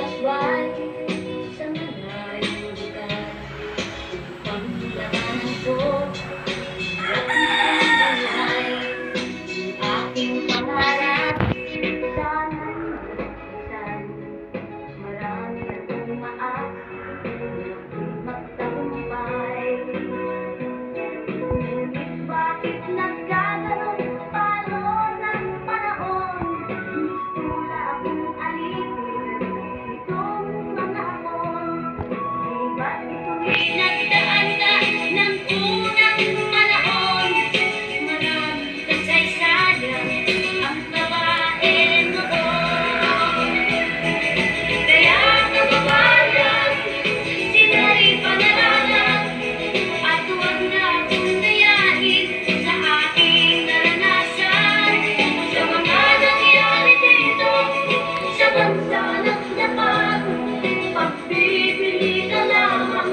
kasway sa malayong lugar. Paglabanan ko at ang buhay, aking pangarap sana'y mabuksan. Marami akong maas magtagumpay. Ngunit bakit nagkaganon palo ng panahon? Gusto na akong alipin itong mga hapon. Di ba't ito'y nagdaan na ng unang panahon? Maraming kasaysayan ang babae noon. Kaya kababayan, sila'y panalangan at huwag na akong dayain sa aking naranasan. Sa mga nangyari dito sa bansa ng Japan, pagbibili ka lamang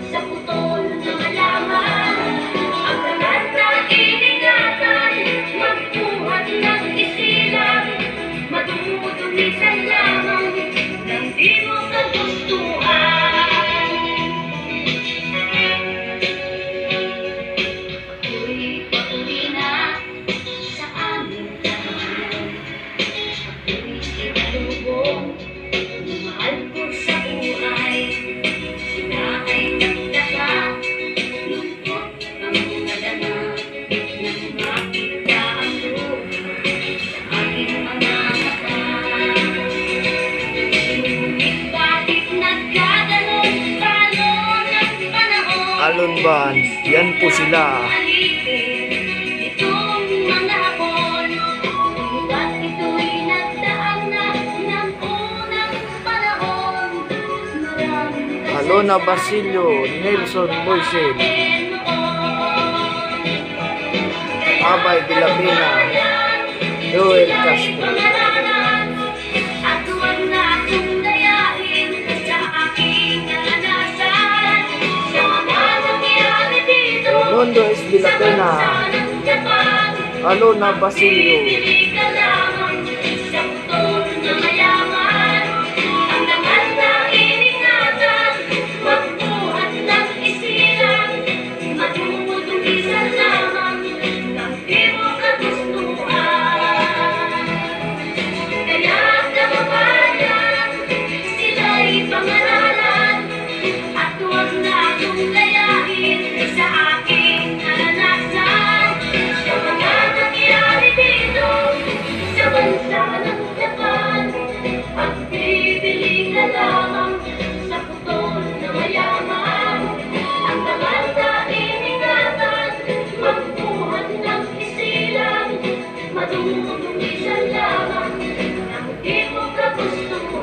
sa putol na halaman. Ang lahat na iningatan, magbuhat ng isilang, madumudumisan lamang ng di mo kagustuhan. Ako'y pauwi na sa aming tahanan. Ako'y sinalubong ng mahal ko sa buhay. Sila ay nagtaka, lungkot ang nadama nang makita ang luha sa aking mga mata. Ngunit bakit nagkaganon palo ng panahon? Alon Band, yan po sila. Itong mga hapon, ba't ito'y nagdaan na ng unang panahon? Maraming Alona Basilio, Nelson Boysen, Abay de la Pena, Joel Castro. At huwag na akong dayain sa aking naranasan. Sa mga nangyari dito Raimundo S. de la Pena, Alona Basilio, bibili ka lamang sa putol na mayaman. Ang lahat na iningatan, magbuhat ng isilang, madumudumisan lamang ng di mo kagustuhan. Kaya kababayan, sila'y pangaralan at huwag na akong layain sa aking naranasan. Sa mga nangyari dito sa bansa ng Japan, pagbibili ka lamang sa putol na mayaman. Ang lahat na iningatan, magbuhat ng isilang, madumudumisan lamang ng di mo kagustuhan.